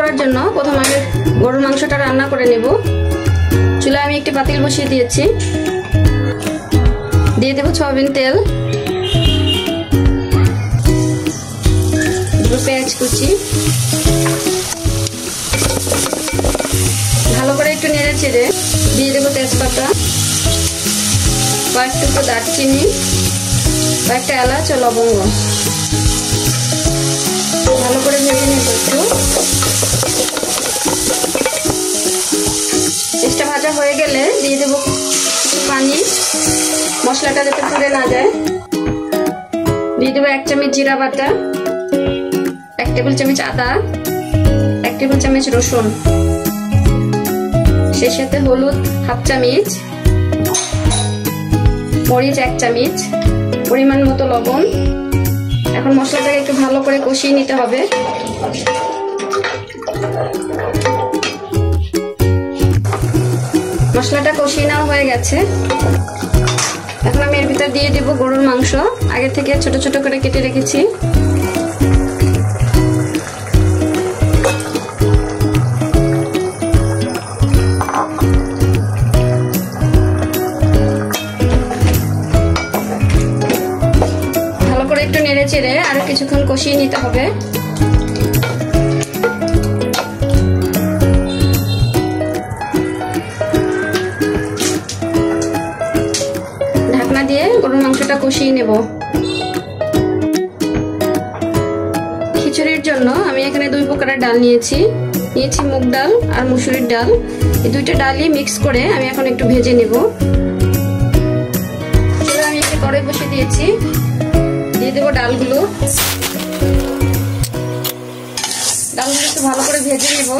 করার জন্য প্রথমে আমি গরুর মাংসটা রান্না করে নেব। চুলায় আমি একটি পাতিল বসিয়ে দিয়েছি, দিয়ে দেব সয়াবিন তেল, পেঁয়াজ কুচি, ভালো করে একটু নেড়ে চেড়ে দিয়ে দেবো তেজপাতা, কয়েক টুকরো দারচিনি, কয়েকটা এলাচ ও লবঙ্গ। ভালো করে ভেজে নেব একটু। পেঁয়াজটা ভাজা হয়ে গেলে দিয়ে দেবো পানি, মশলাটা যাতে পুড়ে না যায়। দিয়ে দেবো 1 চামচ জিরা বাটা, 1 টেবিল চামচ আদা, 1 টেবিল চামচ রসুন, সেই সাথে হলুদ 1/2 চামচ, মরিচ 1 চামচ, পরিমাণ মতো লবণ। এখন মশলাটাকে একটু ভালো করে কষিয়ে নিতে হবে। মশলাটা কষিয়ে নেওয়া হয়ে গেছে। এখন আমি এর ভিতর দিয়ে দিব গরুর মাংস, আগে থেকে ছোট ছোট করে কেটে রেখেছি। ভালো করে একটু নেড়ে চেড়ে আরো কিছুক্ষণ কষিয়ে নিতে হবে। দিয়ে গরুর মাংসটা কষিয়ে নেব। খিচুড়ির জন্য আমি এখানে 2 প্রকারের ডাল নিয়েছি মুগ ডাল আর মসুরির ডাল। এই দুইটা ডালই মিক্স করে আমি এখন একটু ভেজে নেব। আমি একটা কড়াই বসিয়ে দিয়েছি, দিয়ে দেবো ডালগুলো। ডালগুলো একটু ভালো করে ভেজে নেব,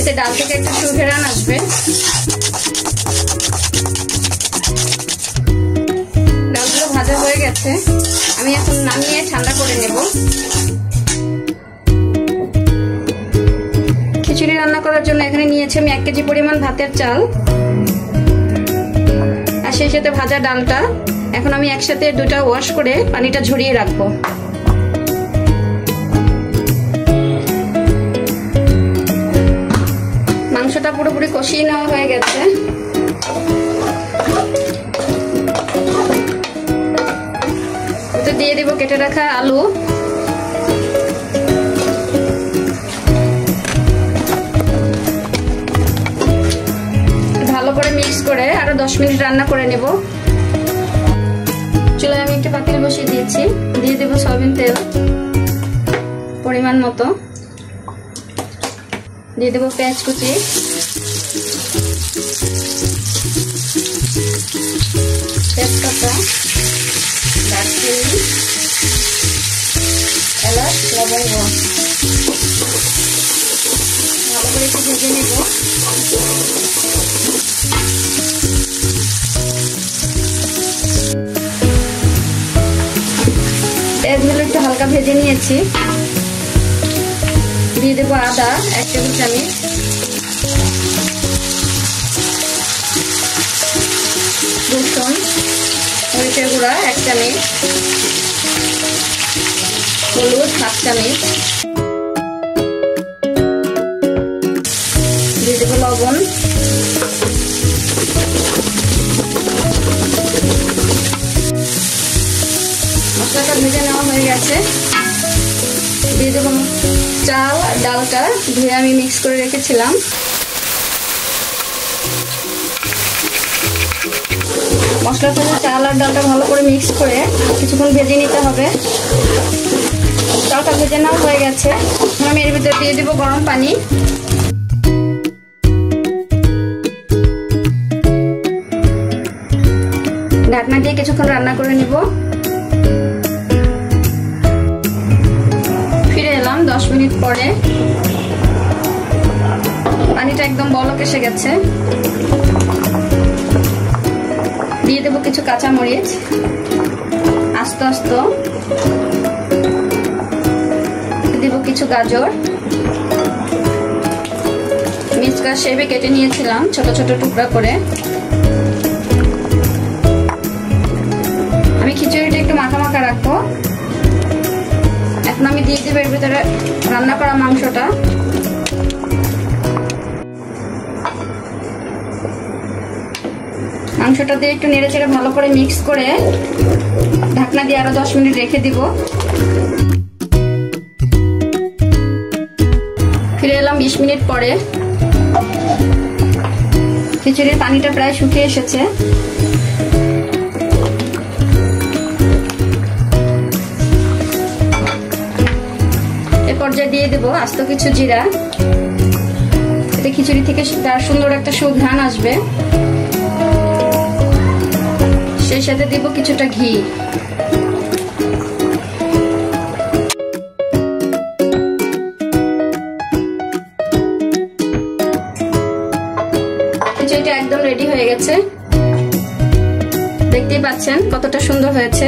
এতে ডাল থেকে একটু সুঘ্রাণ আসবে। ডালগুলো ভাজা হয়ে গেছে, আমি এখন নামিয়ে ঠান্ডা করে নেব। খিচুড়ি রান্না করার জন্য এখানে নিয়েছি আমি 1 কেজি পরিমাণ ভাতের চাল, আর সেই সাথে ভাজা ডালটা। এখন আমি একসাথে দুটা ওয়াশ করে পানিটা ঝরিয়ে রাখবো। মাংসটা পুরোপুরি কষিয়ে নেওয়া হয়ে গেছে। দিয়ে দেব কেটে রাখা আলু, ভালো করে মিক্স করে আরো 10 মিনিট রান্না করে নেব। চুলায় আমি একটা পাতিল বসিয়ে দিয়েছি, দিয়ে দেব সয়াবিন তেল পরিমাণ মতো, দিয়ে দেব পেঁয়াজ কুচি, তেজপাতা, দারচিনি, এলাচ, লবঙ্গ। ভালো করে একটু ভেজে নেব। পেঁয়াজগুলো একটু হালকা ভেজে নিয়েছি, দিয়ে দেবো আদা 1 টেবিল চামচ, রসুন, মরিচের গুঁড়া 1 চামচ, হলুদ 1/2 চামচ, দিয়ে দেবো লবণ, মশলাটা ভেজে নেওয়া হয়ে গেছে। দিয়ে দেবো চাল আর ডালটা ধুয়ে আমি মিক্স করে রেখেছিলাম। মশলার সাথে চাল আর ডালটা ভালো করে মিক্স করে কিছুক্ষণ ভেজে নিতে হবে। চালটা ভেজে নেওয়া হয়ে গেছে, আমি এর ভিতরে দিয়ে দেবো গরম পানি। ঢাকনা দিয়ে কিছুক্ষণ রান্না করে নিব। ফিরে এলাম 10 মিনিট পরে, পানিটা একদম বলক এসে গেছে। দিয়ে দেবো কিছু কাঁচা মরিচ আস্ত আস্ত, দেব কিছু গাজর, মিক্সকার শেপে কেটে নিয়েছিলাম ছোট ছোট টুকরা করে। আমি খিচুড়িটা একটু মাখা মাখা রাখবো। এখন আমি দিয়ে দেব এর ভিতরে রান্না করা মাংসটা। মাংসটা দিয়ে একটু নেড়েচেড়ে ভালো করে মিক্স করে ঢাকনা দিয়ে আরো 10 মিনিট রেখে দিব। ফিরে এলাম 20 মিনিট পরে। খিচুড়ির পানিটা প্রায় শুকিয়ে এসেছে। এ পর্যায়ে দিয়ে দেব আস্ত কিছু জিরা। এতে খিচুড়ি থেকে তার সুন্দর একটা সুঘ্রাণ আসবে। সেই সাথে দিব কিছুটা ঘি। খিচুড়িটা একদম রেডি হয়ে গেছে, দেখতেই পাচ্ছেন কতটা সুন্দর হয়েছে।